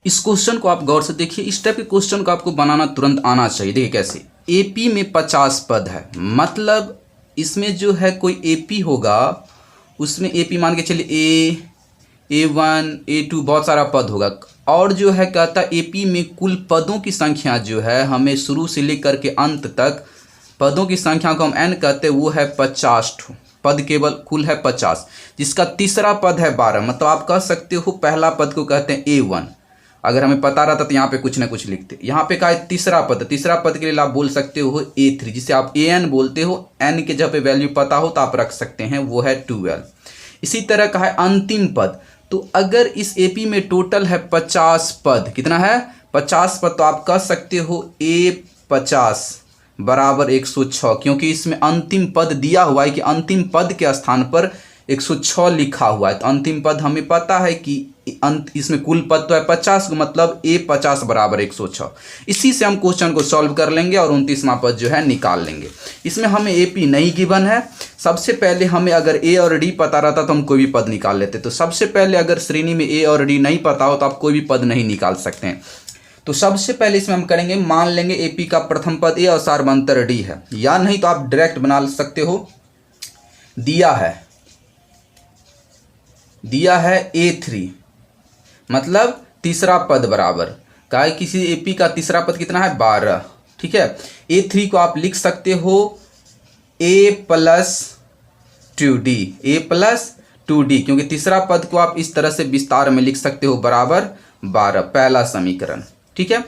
इस क्वेश्चन को आप गौर से देखिए, इस टाइप के क्वेश्चन को आपको बनाना तुरंत आना चाहिए। देखिए कैसे, एपी में 50 पद है, मतलब इसमें जो है कोई एपी होगा, उसमें एपी मान के चलिए A1 A2 बहुत सारा पद होगा, और जो है कहता है एपी में कुल पदों की संख्या जो है हमें शुरू से लेकर के अंत तक पदों की संख्या को हम n कहते हैं, वो है 50 पद, केवल कुल है 50, जिसका तीसरा पद है 12। मतलब आप कह सकते हो पहला पद को कहते हैं A1। अगर हमें पता रहता तो यहाँ पे कुछ ना कुछ लिखते। यहाँ पे कहा है तीसरा पद, तीसरा पद के लिए आप बोल सकते हो A3, जिसे आप AN बोलते हो। n के जब पे वैल्यू पता हो तो आप रख सकते हैं, वो है 12। इसी तरह का है अंतिम पद। तो अगर इस एपी में टोटल है 50 पद, कितना है 50 पद, तो आप कह सकते हो A50 बराबर 106, क्योंकि इसमें अंतिम पद दिया हुआ है कि अंतिम पद के स्थान पर 106 लिखा हुआ है। तो अंतिम पद हमें पता है कि इसमें कुल पद तो है 50, मतलब A50 बराबर 106। इसी से हम क्वेश्चन को सॉल्व कर लेंगे और 29वां पद जो है निकाल लेंगे। इसमें हमें एपी नहीं गिवन है। सबसे पहले हमें अगर ए और डी पता रहता तो हम कोई भी पद निकाल लेते। तो सबसे पहले अगर श्रेणी में ए और डी नहीं पता हो तो आप कोई भी पद नहीं निकाल सकते हैं। तो सबसे पहले इसमें हम करेंगे, मान लेंगे एपी का प्रथम पद ए और सार्वंतर डी है, या नहीं तो आप डायरेक्ट बना सकते हो। दिया है A3, मतलब तीसरा पद बराबर का है, किसी एपी का तीसरा पद कितना है 12, ठीक है। A3 को आप लिख सकते हो A+2D, क्योंकि तीसरा पद को आप इस तरह से विस्तार में लिख सकते हो बराबर 12, पहला समीकरण, ठीक है।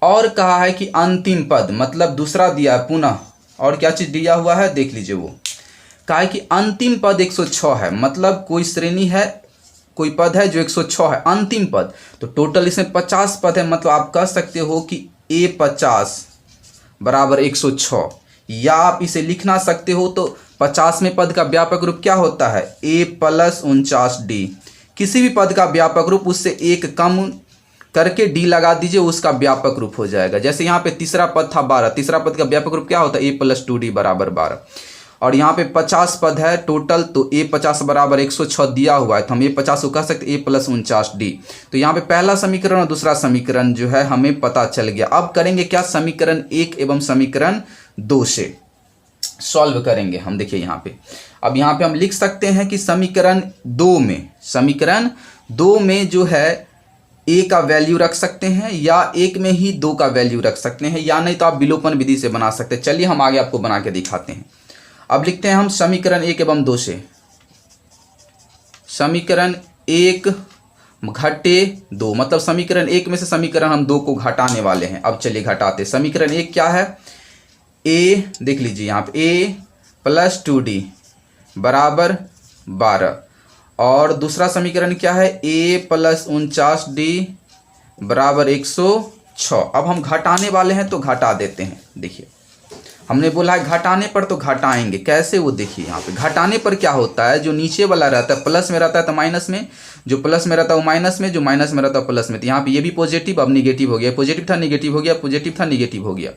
और कहा है कि अंतिम पद, मतलब दूसरा दिया है पुनः, और क्या चीज दिया हुआ है देख लीजिए। वो कहा है कि अंतिम पद 106 है, मतलब कोई श्रेणी है, कोई पद है जो 106 है अंतिम पद। तो टोटल इसमें 50 पद है, मतलब आप कह सकते हो कि A50 बराबर 106, या आप इसे लिख ना सकते हो तो 50वें पद का व्यापक रूप क्या होता है A+49D। किसी भी पद का व्यापक रूप उससे एक कम करके डी लगा दीजिए, उसका व्यापक रूप हो जाएगा। जैसे यहाँ पे तीसरा पद था 12, तीसरा पद का व्यापक रूप क्या होता है A+2D बराबर 12। और यहाँ पे 50 पद है टोटल, तो A50 बराबर 106 दिया हुआ है, तो हम A50 को कह सकते A+49D। तो यहाँ पे पहला समीकरण और दूसरा समीकरण जो है हमें पता चल गया। अब करेंगे क्या, समीकरण 1 एवं समीकरण 2 से सॉल्व करेंगे हम। देखिए यहाँ पे, अब यहाँ पे हम लिख सकते हैं कि समीकरण 2 में जो है ए का वैल्यू रख सकते हैं, या एक में ही 2 का वैल्यू रख सकते हैं, या नहीं तो आप विलोपन विधि से बना सकते हैं। चलिए हम आगे आपको बना के दिखाते हैं। अब लिखते हैं हम समीकरण 1 एवं 2 से, समीकरण 1 घटे 2, मतलब समीकरण 1 में से समीकरण हम 2 को घटाने वाले हैं। अब चलिए घटाते। समीकरण 1 क्या है, ए देख लीजिए यहाँ पे A+2D बराबर 12, और दूसरा समीकरण क्या है A+49D बराबर 106। अब हम घटाने वाले हैं तो घटा देते हैं। देखिए हमने बोला है घटाने पर, तो घटाएंगे कैसे वो देखिए। यहाँ पे घटाने पर क्या होता है, जो नीचे वाला रहता है प्लस में रहता है तो माइनस में, जो प्लस में रहता है वो माइनस में, जो माइनस में रहता है प्लस में। तो यहाँ पे ये भी पॉजिटिव, अब निगेटिव हो गया, पॉजिटिव था निगेटिव हो गया, पॉजिटिव था निगेटिव हो गया।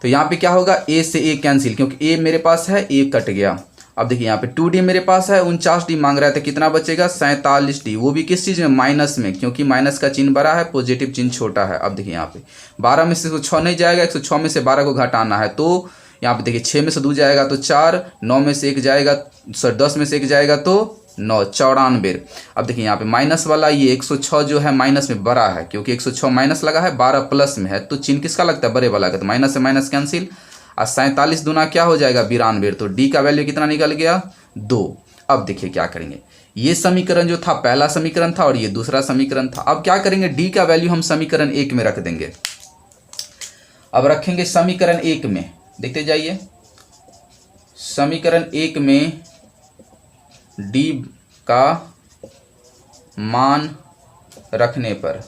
तो यहाँ पे क्या होगा, ए से ए कैंसिल, क्योंकि ए मेरे पास है, ए कट गया। अब देखिए यहाँ पे 2D मेरे पास है, 49D मांग रहा है, तो कितना बचेगा 47D, वो भी किस चीज़ में, माइनस में, क्योंकि माइनस का चिन्ह बड़ा है, पॉजिटिव चिन्ह छोटा है। अब देखिए यहाँ पे 12 में से 106 नहीं जाएगा, 106 में से 12 को घटाना है, तो यहाँ पे देखिए 6 में से 2 जाएगा तो 4, 9 में से 1 जाएगा, 10 में से 1 जाएगा तो 9, 94। अब देखिए यहाँ पे माइनस वाला ये 106 जो है माइनस में बड़ा है, क्योंकि 106 माइनस लगा है, 12 प्लस में है, तो चिन्ह किसका लगता है, बड़े वाला का, तो माइनस से माइनस कैंसिल, और 47 दूना क्या हो जाएगा 92। तो डी का वैल्यू कितना निकल गया 2। अब देखिए क्या करेंगे, ये समीकरण जो था पहला समीकरण था और ये दूसरा समीकरण था। अब क्या करेंगे, डी का वैल्यू हम समीकरण 1 में रख देंगे। अब रखेंगे समीकरण 1 में, देखते जाइए, समीकरण 1 में डी का मान रखने पर,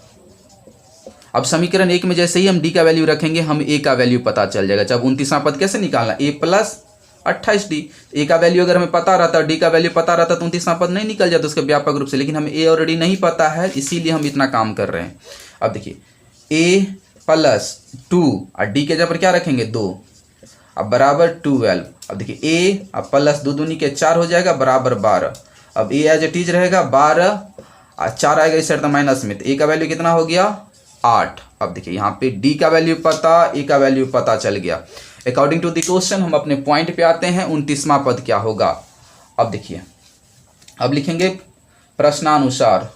अब समीकरण 1 में जैसे ही हम डी का वैल्यू रखेंगे हम ए का वैल्यू पता चल जाएगा। जब 29वां पद कैसे निकालना, A+28D, ए का वैल्यू अगर हमें पता रहता, डी का वैल्यू पता रहता तो 29वां पद नहीं निकल जाता उसके व्यापक रूप से, लेकिन हमें ए और डी नहीं पता है, इसीलिए हम इतना काम कर रहे हैं। अब देखिए A+2 और डी के जगह पर क्या रखेंगे 2, अब बराबर 12। अब देखिए ए अब प्लस 2 दूनी के 4 हो जाएगा बराबर 12। अब ए एज इट इज रहेगा 12 4 आएगा इस साइड तो माइनस में, तो ए का वैल्यू कितना हो गया 8। अब देखिए यहाँ पे डी का वैल्यू पता, ए का वैल्यू पता चल गया। अकॉर्डिंग टू द क्वेश्चन हम अपने पॉइंट पे आते हैं, 29वां पद क्या होगा। अब देखिए, अब लिखेंगे प्रश्नानुसार,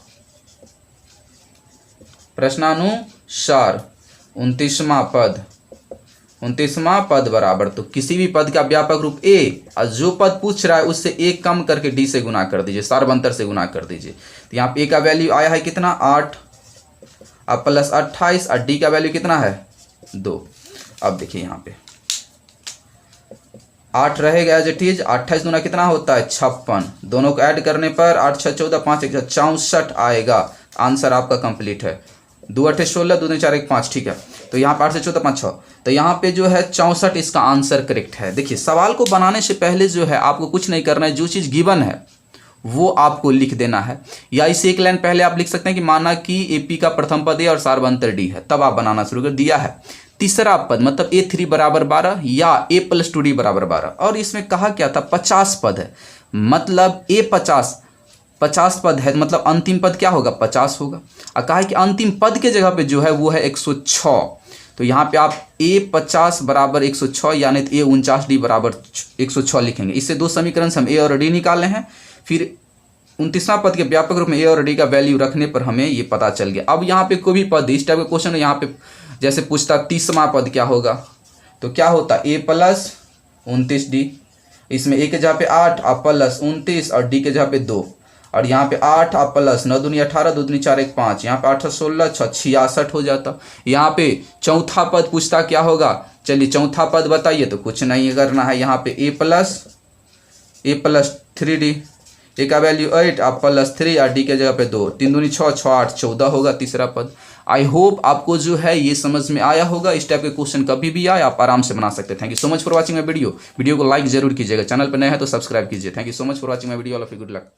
प्रश्नानुसार 29वां पद, 29वां पद बराबर, तो किसी भी पद का व्यापक रूप ए और जो पद पूछ रहा है उससे एक कम करके डी से गुना कर दीजिए, सार्वंतर से गुना कर दीजिए। तो यहाँ पे ए का वैल्यू आया है कितना 8 अब प्लस 28 और डी का वैल्यू कितना है 2। अब देखिए यहाँ पे 8 रहेगा एज इट इज, 28 दूना कितना होता है 56, दोनों को ऐड करने पर 8 6 14 5 1 64 आएगा। आंसर आपका कंप्लीट है। 2 8 16 2 4 1 5, ठीक है। तो यहाँ पे 8 से 14 5 6, तो यहाँ पे जो है 64 इसका आंसर करेक्ट है। देखिए सवाल को बनाने से पहले जो है आपको कुछ नहीं करना है, जो चीज़ गिवन है वो आपको लिख देना है, या इसे एक लाइन पहले आप लिख सकते हैं कि माना कि एपी का प्रथम पद ए और सार्वंतर डी है, तब आप बनाना शुरू कर दिया है। तीसरा पद मतलब a3 बराबर 12 या a + 2d बराबर 12, और इसमें कहा क्या था 50 पद है, मतलब a 50 पद है, मतलब अंतिम पद क्या होगा 50 होगा। और कहा है कि अंतिम पद के जगह पे जो है वो है 106, तो यहाँ पे आप a 50 बराबर 106 यानी a 49d बराबर 106 लिखेंगे। इससे दो समीकरण से हम a और d निकाले हैं, फिर 29वां पद के व्यापक रूप में a और d का वैल्यू रखने पर हमें ये पता चल गया। अब यहाँ पे कोई भी पद इस टाइप का क्वेश्चन यहाँ पे जैसे पूछता 30वां पद क्या होगा, तो क्या होता a + 29d, इसमें a के जगह पे 8 और प्लस 29 और d के जगह पे 2, और यहाँ पे 8 और प्लस 9 दूनी 18 2 दूनी 4 1 5, यहाँ पे 8 16 6 66 हो जाता। यहाँ पे चौथा पद पूछता क्या होगा, चलिए चौथा पद बताइए, तो कुछ नहीं करना है, यहाँ पे a + 3d, ए का वैल्यू 8 और प्लस 3 और डी के जगह पे 2, 3 दूनी 6 6 8 14 होगा तीसरा पद। आई होप आपको जो है ये समझ में आया होगा। इस टाइप के क्वेश्चन कभी भी आए आप आराम से बना सकते हैं। Thank you so much for watching my video को लाइक जरूर कीजिएगा, चैनल पर नए हैं तो सब्सक्राइब कीजिए। Thank you so much for watching my video, all of you, good luck.